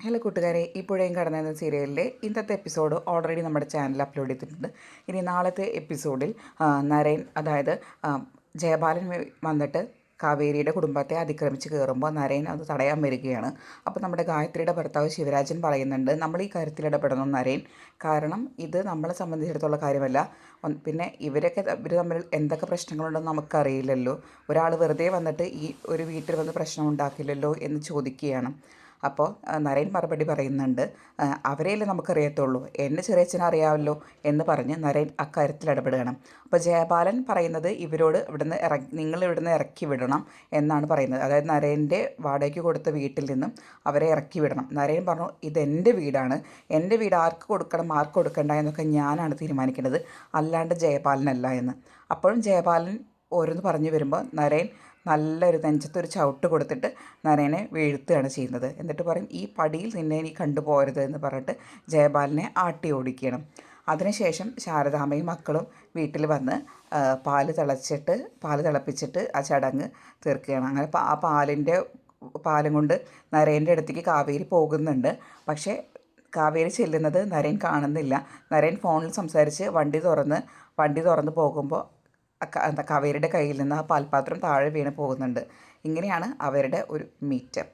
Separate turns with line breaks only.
Hello കൂട്ടുകാരെ, ഇപ്പോഴേയും കടന്നെന്ന സീരിയലിലെ ഇന്നത്തെ എപ്പിസോഡ് ഓൾറെഡി നമ്മുടെ ചാനലിൽ അപ്ലോഡ് ചെയ്തിട്ടുണ്ട്. ഇനി നാളത്തെ എപ്പിസോഡിൽ നരേൻ, അതായത് ജയബാലൻ വന്നിട്ട് കാവേരിയുടെ കുടുംബത്തെ അതിക്രമിച്ച് കയറുമ്പോൾ നരേൻ അത് തടയാൻ വരികയാണ്. അപ്പോൾ നമ്മുടെ ഗായത്രിയുടെ ഭർത്താവ് ശിവരാജൻ പറയുന്നുണ്ട്, നമ്മൾ ഈ കാര്യത്തിൽ ഇടപെടണം നരേൻ, കാരണം ഇത് നമ്മളെ സംബന്ധിച്ചിടത്തോളം കാര്യമല്ല. പിന്നെ ഇവർ തമ്മിൽ എന്തൊക്കെ പ്രശ്നങ്ങളുണ്ടെന്ന് നമുക്കറിയില്ലല്ലോ. ഒരാൾ വെറുതെ വന്നിട്ട് ഈ ഒരു വീട്ടിൽ വന്ന് പ്രശ്നം ഉണ്ടാക്കില്ലല്ലോ എന്ന് ചോദിക്കുകയാണ്. അപ്പോൾ നരേൻ മറുപടി പറയുന്നുണ്ട്, അവരെയല്ലേ നമുക്കറിയത്തുള്ളൂ, എന്നെ ചെറിയച്ഛനെ അറിയാമല്ലോ എന്ന് പറഞ്ഞ് നരേൻ അക്കാര്യത്തിൽ ഇടപെടുകയാണ്. അപ്പോൾ ജയപാലൻ പറയുന്നത് ഇവരോട് നിങ്ങൾ ഇവിടുന്ന് ഇറക്കി വിടണം എന്നാണ് പറയുന്നത്. അതായത് നരേൻ്റെ വാടകയ്ക്ക് കൊടുത്ത വീട്ടിൽ നിന്നും അവരെ ഇറക്കി വിടണം. നരേൻ പറഞ്ഞു, ഇതെൻ്റെ വീടാണ്, എൻ്റെ വീട് ആർക്ക് കൊടുക്കണം ആർക്ക് കൊടുക്കണ്ട എന്നൊക്കെ ഞാനാണ് തീരുമാനിക്കേണ്ടത്, അല്ലാണ്ട് ജയപാലനല്ല എന്ന്. അപ്പോഴും ജയപാലൻ ഓരോന്ന് പറഞ്ഞു വരുമ്പോൾ നരേൻ നല്ലൊരു നെഞ്ചത്തൊരു ചവിട്ട് കൊടുത്തിട്ട് നരേനെ വീഴ്ത്തുകയാണ് ചെയ്യുന്നത്. എന്നിട്ട് പറയും, ഈ പടിയിൽ നിന്നെ നീ കണ്ടുപോകരുത് എന്ന് പറഞ്ഞിട്ട് ജയപാലിനെ ആട്ടി ഓടിക്കണം. അതിനുശേഷം ശാരദാമ്മയും മക്കളും വീട്ടിൽ വന്ന് പാല് തിളപ്പിച്ചിട്ട് ആ ചടങ്ങ് തീർക്കുകയാണ്. അങ്ങനെ ആ പാലും കൊണ്ട് നരേൻ്റെ അടുത്തേക്ക് കാവേരി പോകുന്നുണ്ട്. പക്ഷേ കാവേരി ചെല്ലുന്നത് നരേൻ കാണുന്നില്ല. നരേൻ ഫോണിൽ സംസാരിച്ച് വണ്ടി തുറന്ന് പോകുമ്പോൾ കാവേരിയുടെ കയ്യിൽ നിന്ന് ആ പാൽപാത്രം താഴെ വീണ് പോകുന്നുണ്ട്. ഇങ്ങനെയാണ് അവരുടെ ഒരു മീറ്റപ്പ്.